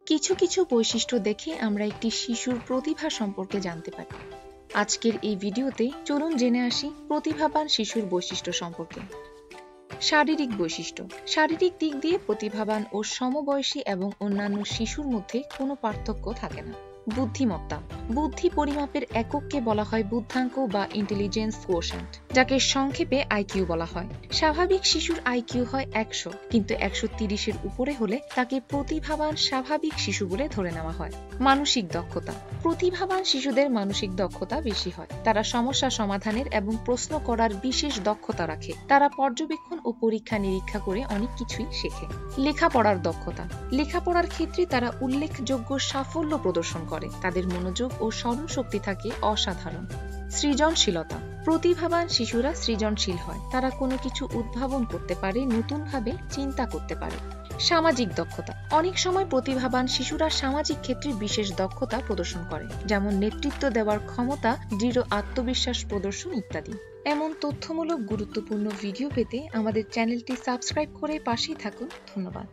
কিছু কিছু বৈশিষ্ট্য দেখে আমরা একটি শিশুর প্রতিভা সম্পর্কে জানতে পারি। আজকের এই ভিডিওতে চলুন জেনে আসি প্রতিভাবান শিশুর বৈশিষ্ট্য সম্পর্কে। শারীরিক বৈশিষ্ট্য। শারীরিক দিক দিয়ে প্রতিভাবান ও সমবয়সী এবং অন্যান্য শিশুর মধ্যে কোনো পার্থক্য থাকে না। বুদ্ধিমত্তা। বুদ্ধি পরিমাপের একককে বলা হয় বুদ্ধাঙ্ক বা ইন্টেলিজেন্স কোয়েশ্চেন্ট, যাকে সংক্ষেপে আইকিউ বলা হয়। স্বাভাবিক শিশুর আইকিউ হয় 100, কিন্তু 130-এর উপরে হলে তাকে প্রতিভাবান স্বাভাবিক শিশু বলে ধরে নেওয়া হয়। মানসিক দক্ষতা। প্রতিভাবান শিশুদের মানসিক দক্ষতা বেশি হয়। তারা সমস্যা সমাধানের এবং প্রশ্ন করার বিশেষ দক্ষতা রাখে। তারা পর্যবেক্ষণ ও পরীক্ষা নিরীক্ষা করে অনেক কিছুই শেখে। লেখাপড়ার দক্ষতা। লেখাপড়ার ক্ষেত্রে তারা উল্লেখযোগ্য সাফল্য প্রদর্শন করে। তাদের মনোযোগ ও স্মরণশক্তি থাকে অসাধারণ। সৃজনশীলতা। প্রতিভাবান শিশুরা সৃজনশীল হয়। তারা কোনো কিছু উদ্ভাবন করতে পারে, নতুনভাবে চিন্তা করতে পারে। সামাজিক দক্ষতা। অনেক সময় প্রতিভাবান শিশুরা সামাজিক ক্ষেত্রে বিশেষ দক্ষতা প্রদর্শন করে, যেমন নেতৃত্ব দেওয়ার ক্ষমতা, দৃঢ় আত্মবিশ্বাস প্রদর্শন ইত্যাদি। এমন তথ্যমূলক গুরুত্বপূর্ণ ভিডিও পেতে আমাদের চ্যানেলটি সাবস্ক্রাইব করে পাশেই থাকুন। ধন্যবাদ।